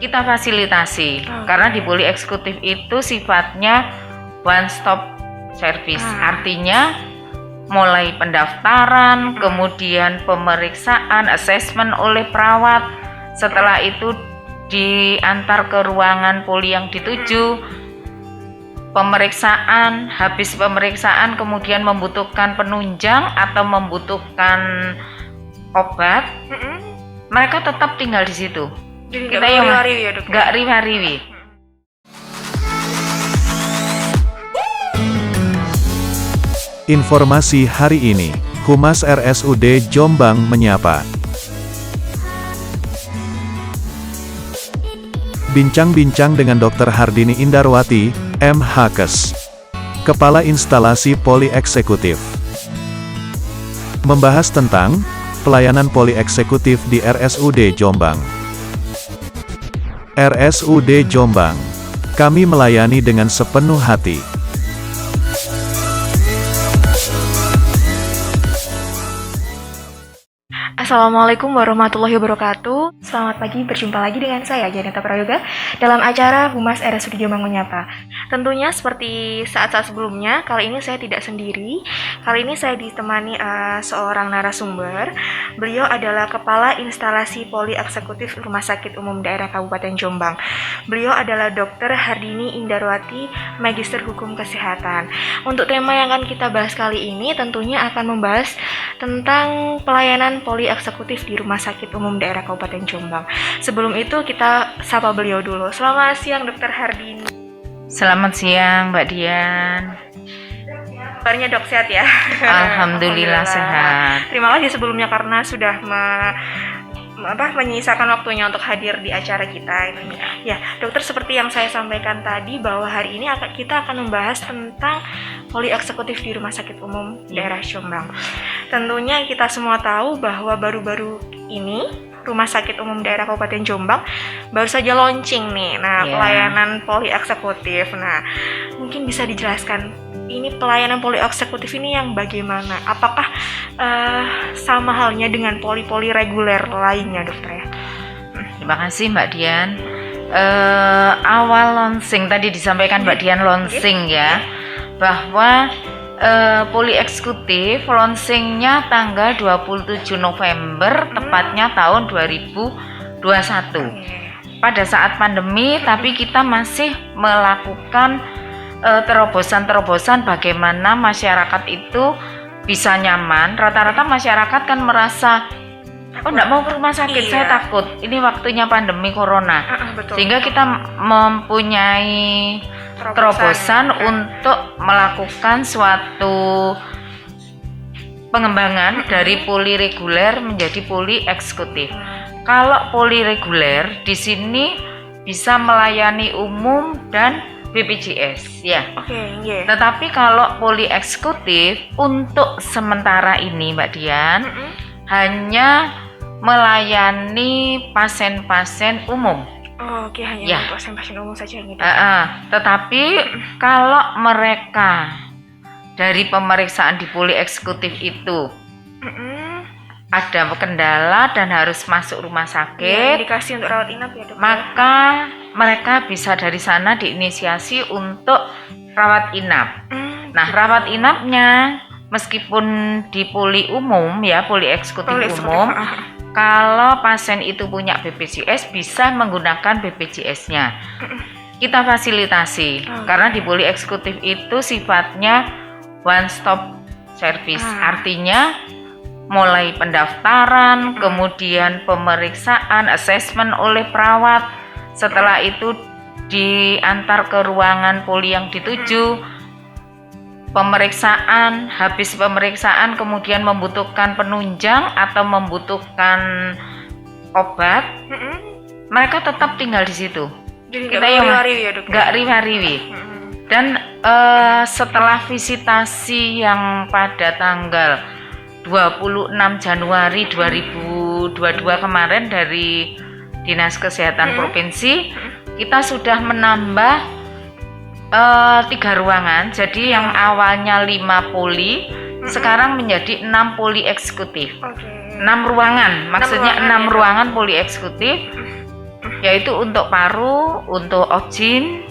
kita fasilitasi. Karena di poli eksekutif itu sifatnya one stop service. Artinya mulai pendaftaran, kemudian pemeriksaan, asesmen oleh perawat. Setelah itu diantar ke ruangan poli yang dituju, pemeriksaan, habis pemeriksaan kemudian membutuhkan penunjang atau membutuhkan obat, mereka tetap tinggal di situ. Jadi Kita yang riwa-riwi ya, Dok? nggak riwa-riwi. Informasi hari ini, Humas RSUD Jombang menyapa. Bincang-bincang dengan Dr. Hardini Indarwati, M.Hakes, Kepala Instalasi Poli Eksekutif. Membahas tentang pelayanan poli eksekutif di RSUD Jombang. RSUD Jombang, kami melayani dengan sepenuh hati. Assalamualaikum warahmatullahi wabarakatuh. Selamat pagi, berjumpa lagi dengan saya Janeta Prayoga dalam acara Humas RSUD Jombang Menyapa. Tentunya seperti saat-saat sebelumnya, kali ini saya tidak sendiri. Kali ini saya ditemani seorang narasumber. Beliau adalah Kepala Instalasi Poli Eksekutif Rumah Sakit Umum Daerah Kabupaten Jombang. Beliau adalah Dr. Hardini Indarwati, Magister Hukum Kesehatan. Untuk tema yang akan kita bahas kali ini tentunya akan membahas tentang pelayanan poli eksekutif di Rumah Sakit Umum Daerah Kabupaten Jombang. Sebelum itu kita sapa beliau dulu. Selamat siang Dr. Hardini. Selamat siang Mbak Dian. Kabarnya Dok sehat ya? Alhamdulillah sehat. Terima kasih sebelumnya karena sudah menyisakan waktunya untuk hadir di acara kita ini. Ya, dokter, seperti yang saya sampaikan tadi bahwa hari ini kita akan membahas tentang poli eksekutif di Rumah Sakit Umum Daerah Jombang. Tentunya kita semua tahu bahwa baru-baru ini Rumah Sakit Umum Daerah Kabupaten Jombang baru saja launching nih. Nah, pelayanan poli eksekutif. Nah, mungkin bisa dijelaskan ini pelayanan poli eksekutif ini yang bagaimana? Apakah sama halnya dengan poli-poli reguler lainnya, dokter ya? Terima kasih Mbak Dian. Awal launching tadi disampaikan Mbak Dian launching ya, bahwa poli eksekutif launchingnya tanggal 27 November tepatnya tahun 2021. Pada saat pandemi, tapi kita masih melakukan terobosan-terobosan bagaimana masyarakat itu bisa nyaman. Rata-rata masyarakat kan merasa, oh enggak mau ke rumah sakit, saya takut, ini waktunya pandemi corona. Sehingga kita mempunyai terobosan untuk melakukan suatu pengembangan dari poli reguler menjadi poli eksekutif. Kalau poli reguler di sini bisa melayani umum dan BPJS ya. Tetapi kalau poli eksekutif untuk sementara ini Mbak Dian hanya melayani pasien-pasien umum. Hanya pasien-pasien umum saja gitu. Tetapi kalau mereka dari pemeriksaan di poli eksekutif itu ada kendala dan harus masuk rumah sakit, indikasi untuk rawat inap ya, Dok. Maka mereka bisa dari sana diinisiasi untuk rawat inap. Nah, rawat inapnya meskipun di poli umum ya, poli eksekutif umum, kalau pasien itu punya BPJS bisa menggunakan BPJS-nya. Kita fasilitasi. Karena di poli eksekutif itu sifatnya one stop service. Artinya mulai pendaftaran, kemudian pemeriksaan, asesmen oleh perawat. Setelah itu diantar ke ruangan poli yang dituju, pemeriksaan, habis pemeriksaan kemudian membutuhkan penunjang atau membutuhkan obat, mereka tetap tinggal di situ. Jadi kita yang nggak riwa-riwi. Dan setelah visitasi yang pada tanggal 26 Januari 2022 kemarin dari Dinas Kesehatan Provinsi, kita sudah menambah 3 ruangan. Jadi yang awalnya 5 poli sekarang menjadi 6 poli eksekutif. 6 ruangan, maksudnya 6 ruangan poli eksekutif yaitu untuk paru, untuk ojin,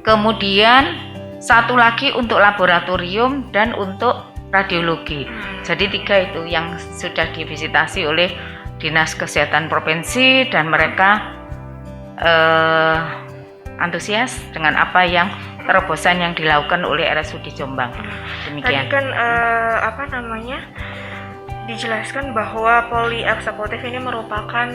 kemudian satu lagi untuk laboratorium dan untuk radiologi. Jadi 3 itu yang sudah divisitasi oleh Dinas Kesehatan Provinsi dan mereka antusias dengan apa yang terobosan yang dilakukan oleh RSUD Jombang. Demikian. Tadi kan dijelaskan bahwa poli eksekutif ini merupakan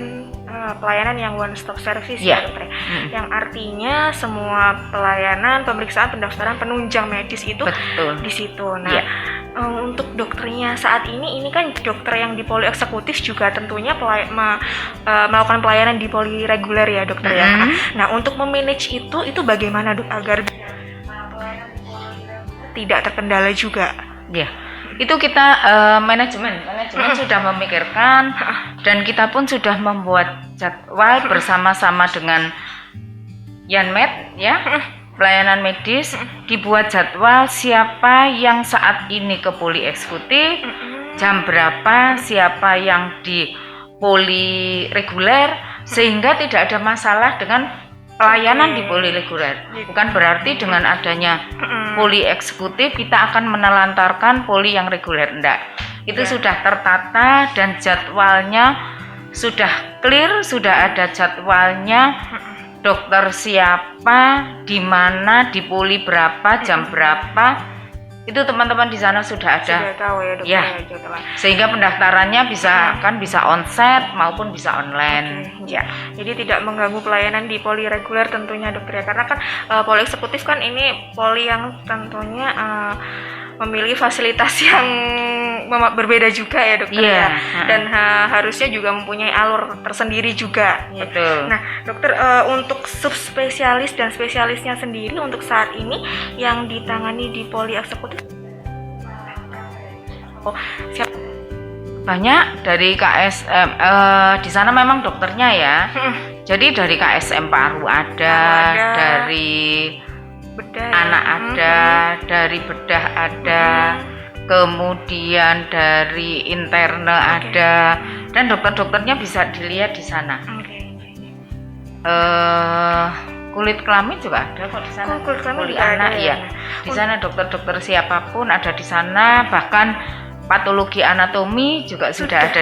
pelayanan yang one stop service ya dokter. Yang artinya semua pelayanan, pemeriksaan, pendaftaran, penunjang medis itu betul di situ. Nah, untuk dokternya saat ini kan dokter yang di poli eksekutif juga tentunya melakukan pelayanan di poli reguler ya dokter ya. Nah, untuk memanage itu bagaimana dok agar tidak terkendala juga? Ya. Itu kita manajemen sudah memikirkan dan kita pun sudah membuat jadwal bersama-sama dengan Yanmed ya, pelayanan medis, dibuat jadwal siapa yang saat ini ke poli eksekutif, jam berapa, siapa yang di poli reguler, sehingga tidak ada masalah dengan pelayanan di poli reguler. Bukan berarti dengan adanya poli eksekutif kita akan menelantarkan poli yang reguler, enggak. Itu sudah tertata dan jadwalnya sudah clear, sudah ada jadwalnya. Dokter siapa, di mana, di poli berapa, jam berapa. Itu teman-teman di sana sudah ada. Sudah tahu ya dokter ya. Sehingga pendaftarannya bisa onsite maupun bisa online. Ya. Jadi tidak mengganggu pelayanan di poli reguler tentunya dokter ya. Karena kan poli eksekutif kan ini poli yang tentunya memiliki fasilitas yang berbeda juga ya dokter ya. Dan harusnya juga mempunyai alur tersendiri juga. Betul. Nah dokter untuk subspesialis dan spesialisnya sendiri untuk saat ini yang ditangani di poli eksekutif banyak dari KSM di sana memang dokternya ya. Jadi dari KSM paru ada, dari bedah anak ada, dari bedah ada, kemudian dari interne ada, dan dokter-dokternya bisa dilihat di sana. Kulit kelamin juga ada kok di sana. Kulit anak ya. Di sana dokter-dokter siapapun ada di sana, bahkan patologi anatomi juga sudah ada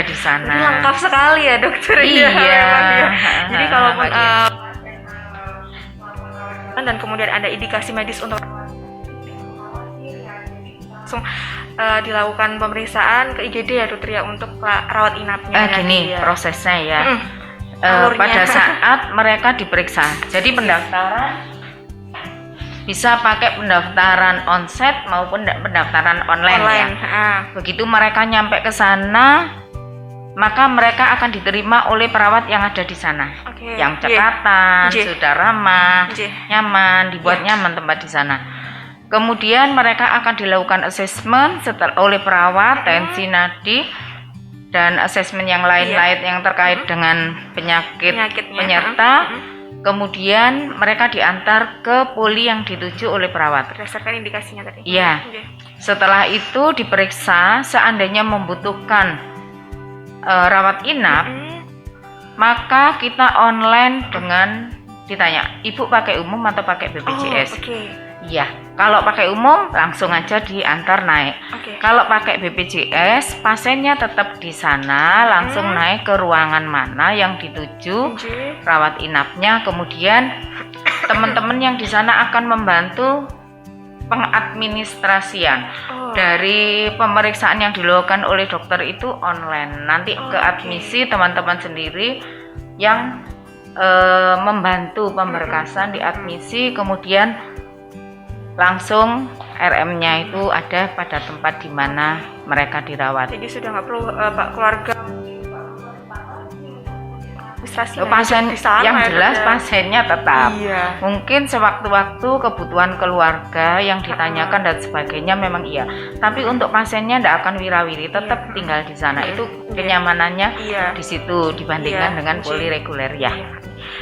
di sana. Lengkap sekali ya dokter. Iya. Jadi kalaupun dan kemudian ada indikasi medis untuk langsung dilakukan pemeriksaan ke IGD ya dokter ya untuk rawat inapnya. Gini prosesnya ya. Pada saat mereka diperiksa, jadi pendaftaran bisa pakai pendaftaran onsite maupun pendaftaran online. Ya. Begitu mereka nyampe ke sana, maka mereka akan diterima oleh perawat yang ada di sana, yang cekatan, sudah ramah, nyaman, dibuat nyaman tempat di sana. Kemudian mereka akan dilakukan asesmen oleh perawat, tensi nadi, dan asesmen yang lain-lain yang terkait dengan penyakitnya. Penyerta. Kemudian mereka diantar ke poli yang dituju oleh perawat. Berdasarkan indikasinya tadi. Iya. Setelah itu diperiksa, seandainya membutuhkan rawat inap, maka kita online dengan ditanya, ibu pakai umum atau pakai BPJS? Iya. Kalau pakai umum langsung aja diantar naik. Kalau pakai BPJS, pasiennya tetap di sana, langsung naik ke ruangan mana yang dituju, rawat inapnya. Kemudian teman-teman yang di sana akan membantu pengadministrasian dari pemeriksaan yang dilakukan oleh dokter itu online. Nanti ke admisi teman-teman sendiri yang membantu pemberkasan di admisi, kemudian langsung RM-nya itu ada pada tempat di mana mereka dirawat. Jadi sudah nggak perlu keluarga pasien yang jelas pasiennya tetap. Mungkin sewaktu-waktu kebutuhan keluarga yang ditanyakan dan sebagainya memang iya. Tapi untuk pasiennya tidak akan wirawiri, tetap tinggal di sana. Itu kenyamanannya di situ dibandingkan dengan poli reguler ya.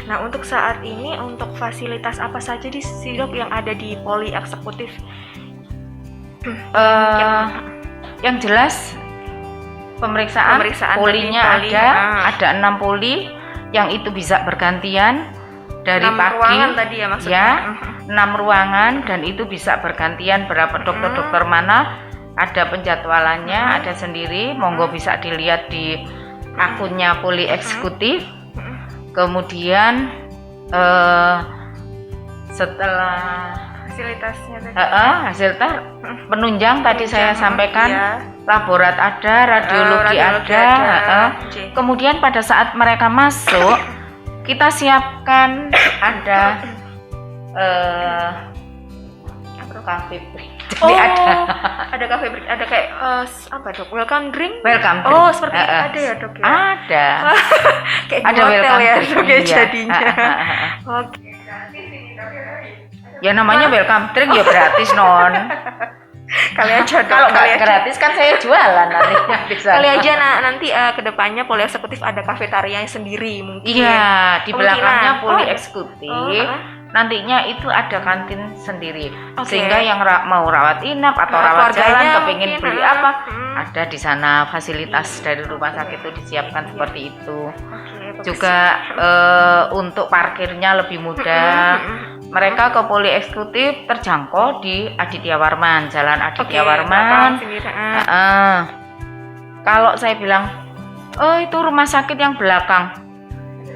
Nah untuk saat ini untuk fasilitas apa saja di dok yang ada di poli eksekutif? Yang jelas pemeriksaan polinya ada 6 poli. yang itu bisa bergantian dari 6 pagi ruangan tadi ya maksudnya. ya 6 ruangan, dan itu bisa bergantian berapa dokter-dokter mana, ada penjadwalannya, ada sendiri. Monggo bisa dilihat di akunnya Poli Eksekutif. Kemudian setelah Fasilitasnya tadi. hasil penunjang tadi saya sampaikan, iya. laborat ada, radiologi ada. Oke. Kemudian pada saat mereka masuk, kita siapkan ada cafe break. Jadi ada cafe break, ada kayak apa dok? Welcome drink? Welcome drink. Oh, seperti ada ya dok ya? Ada. Kayak Ada di hotel welcome ya drink, dok ya iya. jadinya. Oke. Ya namanya welcome drink ya gratis non. Kali aja dok, Kalau kali nggak aja. gratis kan saya jualan nantinya di sana. Kali aja nanti kedepannya Poli Eksekutif ada kafetarianya sendiri mungkin. Iya, di belakangnya Kemungkinan. Poli Oh, Eksekutif. Nantinya itu ada kantin sendiri. Oke. Sehingga yang mau rawat inap atau rawat keluarganya jalan, kepingin mungkin, beli apa, ada di sana. Fasilitas dari rumah sakit itu disiapkan seperti itu. Oke, bagus. Juga untuk parkirnya lebih mudah. Mereka ke Poli Eksekutif terjangkau di Aditya Warman, Jalan Aditya Warman. belakang sendiri, Kalau saya bilang, oh itu rumah sakit yang belakang,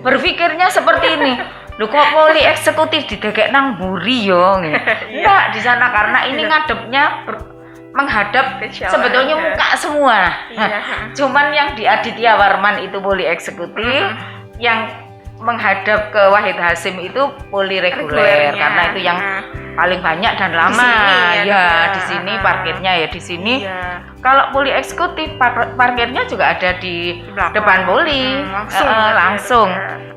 berpikirnya seperti ini. Loh kok Poli Eksekutif didekek nang Buri yo? Enggak, di sana karena ini ngadepnya menghadap sebetulnya muka semua. Iya. Cuman yang di Aditya Warman itu Poli Eksekutif, yang menghadap ke Wahid Hasim itu Poli reguler, karena itu yang paling banyak dan lama. Di sini, Di sini parkirnya ya di sini. Iya. Kalau Poli Eksekutif parkirnya juga ada di belakang. depan Poli. Langsung.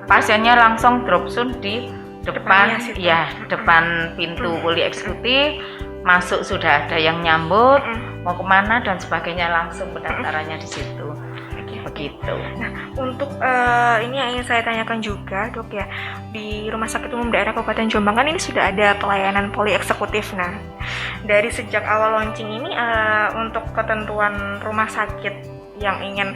Pasiennya langsung drop zone di depan, Depannya situ. ya depan pintu Poli Eksekutif. Masuk sudah ada yang nyambut, mau kemana dan sebagainya, langsung pendaftarannya di situ. Begitu. Untuk ini yang ingin saya tanyakan juga dok ya, di Rumah Sakit Umum Daerah Kabupaten Jombang kan ini sudah ada pelayanan Poli Eksekutif. Nah, dari sejak awal launching ini untuk ketentuan rumah sakit yang ingin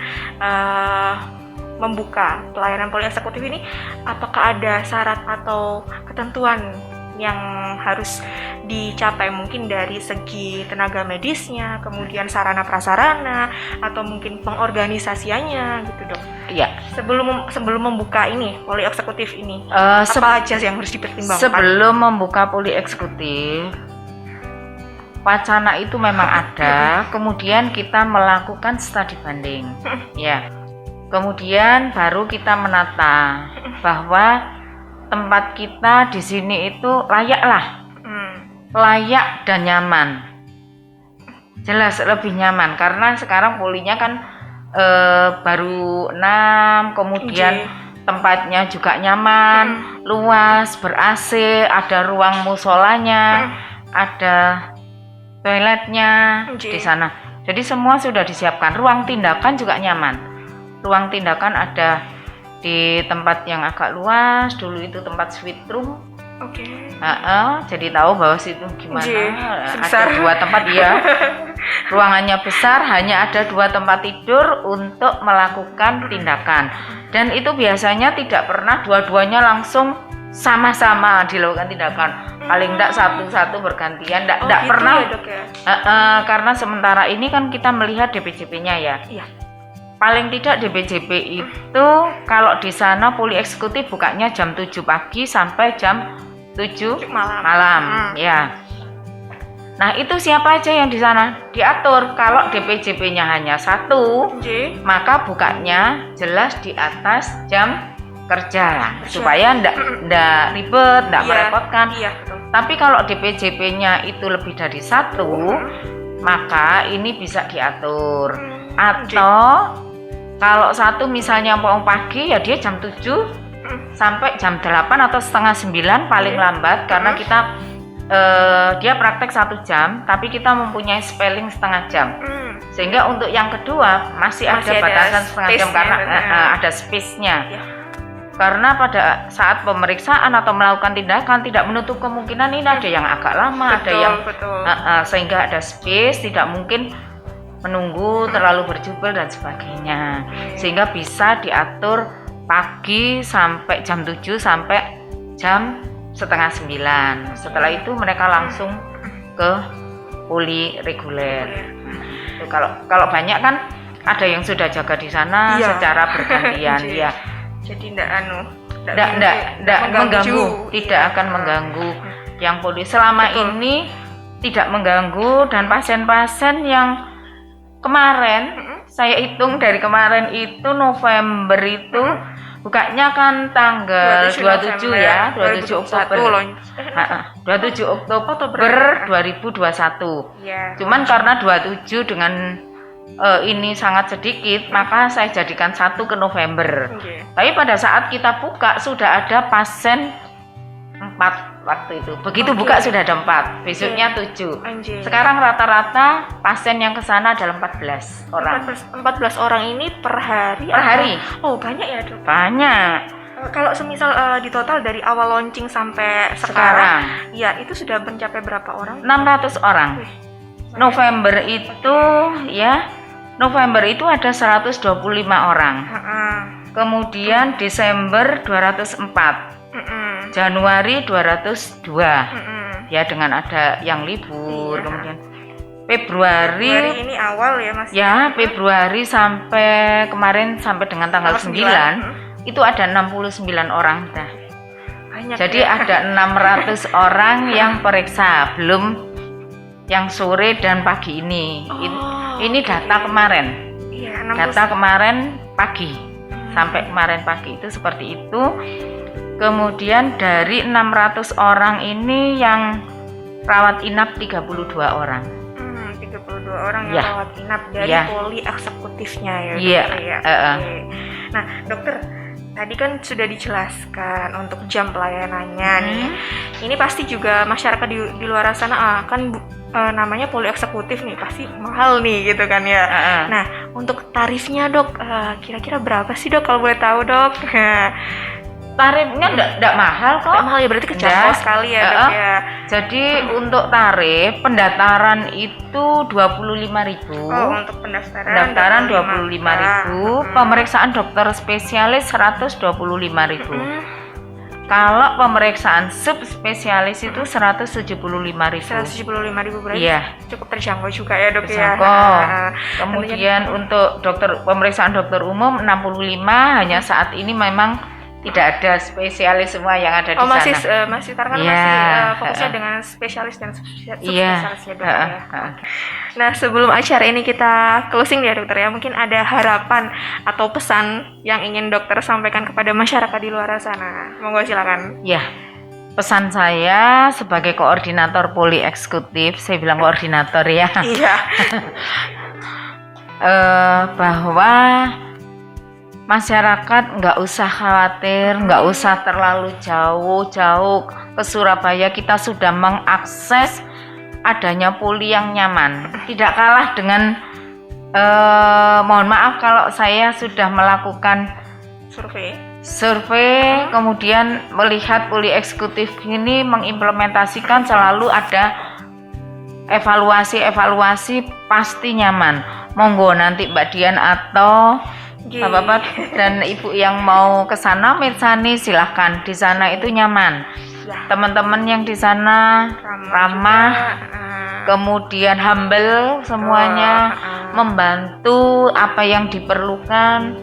membuka pelayanan Poli Eksekutif ini, apakah ada syarat atau ketentuan yang harus dicapai, mungkin dari segi tenaga medisnya, kemudian sarana prasarana, atau mungkin pengorganisasiannya gitu dok? Iya. Sebelum membuka ini Poli Eksekutif ini, Eh, apa aja yang harus dipertimbangkan? Sebelum membuka Poli Eksekutif, wacana itu memang ada, kemudian kita melakukan studi banding, ya. Kemudian baru kita menata bahwa tempat kita di sini itu layak dan nyaman. Jelas lebih nyaman karena sekarang polinya kan baru 6, kemudian tempatnya juga nyaman, luas, ber-AC, ada ruang musolanya, ada toiletnya di sana. Jadi semua sudah disiapkan. Ruang tindakan juga nyaman. Ruang tindakan ada di tempat yang agak luas. Dulu itu tempat suite room. Oke. Jadi tahu bahwa situ gimana. Sebesar. Ada 2 tempat ya. Ruangannya besar, hanya ada 2 tempat tidur untuk melakukan tindakan. Dan itu biasanya tidak pernah dua-duanya langsung sama-sama dilakukan tindakan. Paling enggak satu-satu bergantian, enggak gitu pernah. Ya, dok, ya? Karena sementara ini kan kita melihat DPJP-nya ya. Iya. Paling tidak DPJP itu kalau di sana Poli Eksekutif bukanya jam 7 pagi sampai jam 7 malam. Ya. Nah, itu siapa aja yang di sana diatur. Kalau DPJP-nya hanya 1, maka bukanya jelas di atas jam kerja supaya ndak ribet, ndak merepotkan. Iya, betul. Tapi kalau DPJP-nya itu lebih dari 1, maka ini bisa diatur. Atau kalau 1 misalnya mau pagi ya dia jam 7 sampai jam 8 atau setengah 9 paling lambat, karena kita dia praktek 1 jam tapi kita mempunyai spelling setengah jam, sehingga untuk yang kedua masih ada batasan setengah jam karena ada space-nya. Karena pada saat pemeriksaan atau melakukan tindakan tidak menutup kemungkinan ini ada yang agak lama, ada yang sehingga ada space, tidak mungkin menunggu terlalu berjubel dan sebagainya, sehingga bisa diatur pagi sampai jam 7 sampai jam setengah 9. Setelah itu mereka langsung ke poli reguler. Itu kalau banyak kan ada yang sudah jaga di sana secara bergantian ya. Jadi tidak mengganggu, tidak akan mengganggu yang poli selama ini tidak mengganggu. Dan pasien-pasien yang kemarin saya hitung dari kemarin itu November itu bukanya kan tanggal 27 ya, 27 Oktober. 27 Oktober 2021. Ya. Cuman karena 27 dengan ini sangat sedikit, maka saya jadikan 1 ke November. Tapi pada saat kita buka sudah ada pasien 4 waktu itu. Begitu buka sudah ada 4, besoknya 7. Sekarang rata-rata pasien yang ke sana adalah 14 orang. 14 orang ini per hari? Per hari. Oh, banyak ya, Dok? Banyak. Kalau semisal di total dari awal launching sampai sekarang, ya itu sudah mencapai berapa orang? 600 orang. November itu ada 125 orang. Kemudian Desember 204. Januari 202. Ya, dengan ada yang libur. Kemudian Februari ini awal ya, Mas? Ya, Februari sampai kemarin sampai dengan tanggal 9 itu ada 69 orang dah. Banyak. Jadi ada 600 orang yang periksa, belum yang sore dan pagi ini. Ini data kemarin. Iya, data kemarin pagi. Sampai kemarin pagi itu seperti itu. Kemudian dari 600 orang ini yang rawat inap 32 orang. 32 orang yang rawat inap dari poli eksekutifnya ya. Iya. Nah, dokter, tadi kan sudah dijelaskan untuk jam pelayanannya nih. Ini pasti juga masyarakat di luar sana kan namanya poli eksekutif nih, pasti mahal nih gitu kan ya. Nah, untuk tarifnya, Dok, kira-kira berapa sih, Dok, kalau boleh tahu, Dok? Tarifnya enggak mahal kok. Enggak mahal ya, berarti kejangkau sekali ya, Dok ya. Jadi untuk tarif pendaftaran itu 25.000. Untuk pendaftaran 25.000, pemeriksaan dokter spesialis 125.000. Kalau pemeriksaan subspesialis itu 175.000. 175.000 berarti cukup terjangkau juga ya, Dok ya. Kemudian untuk pemeriksaan dokter umum 65, hanya saat ini memang tidak ada spesialis semua yang ada di sana. Masih masih fokusnya dengan spesialis dan subspesialis ya, Dok ya. Nah, sebelum acara ini kita closing ya, Dokter ya, mungkin ada harapan atau pesan yang ingin dokter sampaikan kepada masyarakat di luar sana. Monggo silakan. Ya. Pesan saya sebagai koordinator poli eksekutif, saya bilang koordinator ya. Iya. Bahwa masyarakat nggak usah khawatir, nggak usah terlalu jauh-jauh ke Surabaya. Kita sudah mengakses adanya poli yang nyaman. Tidak kalah dengan, mohon maaf kalau saya sudah melakukan survei, kemudian melihat poli eksekutif ini mengimplementasikan selalu ada evaluasi pasti nyaman. Monggo nanti Mbak Dian atau Bapak dan Ibu yang mau ke sana Mirsani, silahkan. Di sana itu nyaman. Teman-teman yang di sana ramah, kemudian humble semuanya, membantu apa yang diperlukan.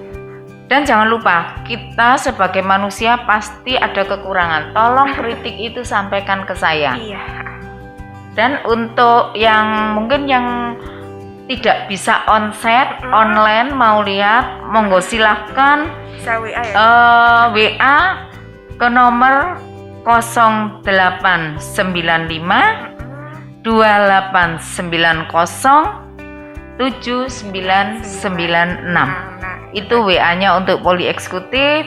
Dan jangan lupa, kita sebagai manusia pasti ada kekurangan. Tolong kritik itu sampaikan ke saya. Dan untuk yang mungkin yang tidak bisa onsite, online mau lihat, monggo silahkan bisa WA ya? WA ke nomor 0895 2890 7996. Itu WA-nya untuk poli eksekutif.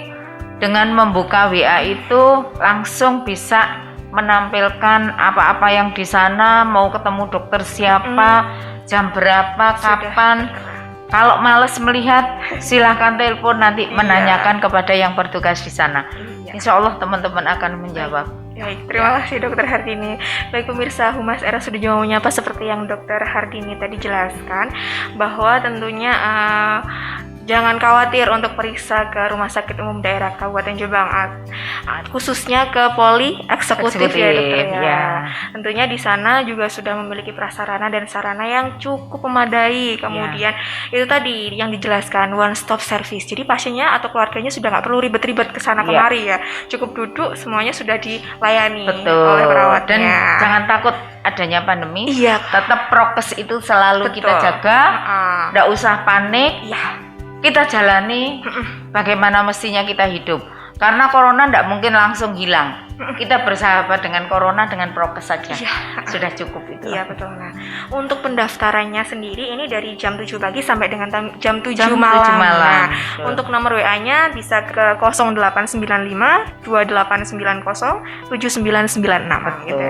Dengan membuka WA itu langsung bisa menampilkan apa-apa yang di sana, mau ketemu dokter siapa, jam berapa, kapan. Kalau males melihat, silahkan telepon nanti menanyakan kepada yang bertugas di sana. Insya Allah teman-teman akan menjawab. Baik, terima kasih Dokter Hardini. Baik pemirsa Humas RSUD Jawa Menyapa, seperti yang Dokter Hardini tadi jelaskan bahwa tentunya Jangan khawatir untuk periksa ke Rumah Sakit Umum Daerah Kabupaten Jombang, khususnya ke Poli Eksekutif ya dokter ya. ya. Tentunya di sana juga sudah memiliki prasarana dan sarana yang cukup memadai. Kemudian itu tadi yang dijelaskan one stop service. Jadi pasiennya atau keluarganya sudah nggak perlu ribet-ribet ke sana kemari ya. Cukup duduk semuanya sudah dilayani oleh perawatnya. Dan jangan takut adanya pandemi. Iya. Tetap prokes itu selalu kita jaga. Nggak usah panik. Iya. Kita jalani bagaimana mestinya kita hidup. Karena corona tidak mungkin langsung hilang. Kita bersahabat dengan corona dengan prokes saja. Sudah cukup itu. Iya betul. Nah, untuk pendaftarannya sendiri ini dari jam 7 pagi sampai dengan jam 7 Jam 7 malam. malam. Nah, untuk nomor WA-nya bisa ke 0895 2890 7996 gitu.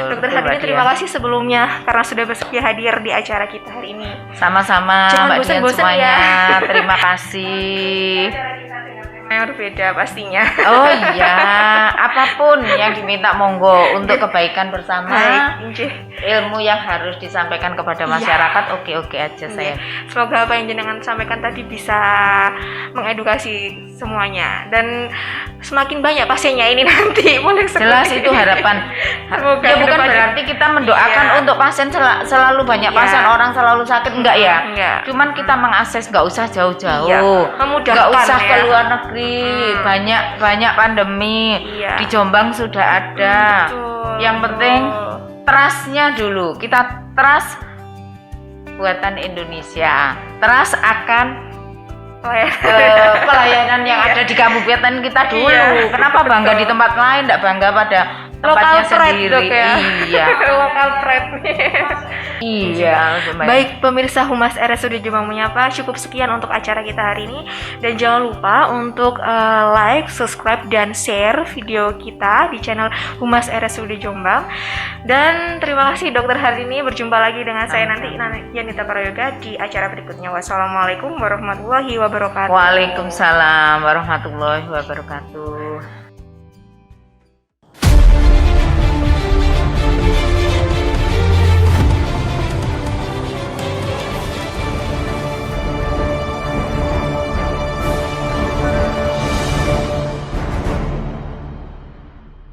Dokter Hadini terima kasih sebelumnya karena sudah bersedia hadir di acara kita hari ini. Sama-sama Jangan Mbak Dian bosan-bosan semuanya. ya. Terima kasih. Yang berbeda pastinya. Oh iya, apapun yang diminta monggo untuk kebaikan bersama. Baik, Injih. Ilmu yang harus disampaikan kepada masyarakat oke-oke aja saya. Semoga apa yang jenengan sampaikan tadi bisa mengedukasi semuanya dan semakin banyak pasiennya ini nanti. Jelas itu harapan. Semoga Ya bukan kedepannya- berarti kita mendoakan untuk pasien selalu banyak pasien, orang selalu sakit, enggak ya. Enggak. Cuman kita mengakses, nggak usah jauh-jauh. Iya, memudahkan Nggak usah ya. ke luar negeri. Banyak pandemi. Iya. Di Jombang sudah ada. Betul, Yang penting betul. trust-nya dulu. Kita trust buatan Indonesia. Trust akan pelayanan yang ada di kabupaten kita dulu. Iya, Kenapa bangga di tempat lain, tidak bangga pada tempatnya Local pride, sendiri? Dok, ya. Iya. Local pride. Iya. Baik pemirsa Humas RSUD Jombang Menyapa, cukup sekian untuk acara kita hari ini dan jangan lupa untuk like, subscribe dan share video kita di channel Humas RSUD Jombang. Dan terima kasih Dokter Hadini, berjumpa lagi dengan saya nanti Yanita Prayoga di acara berikutnya. Wassalamualaikum warahmatullahi wabarakatuh. Waalaikumsalam warahmatullahi wabarakatuh.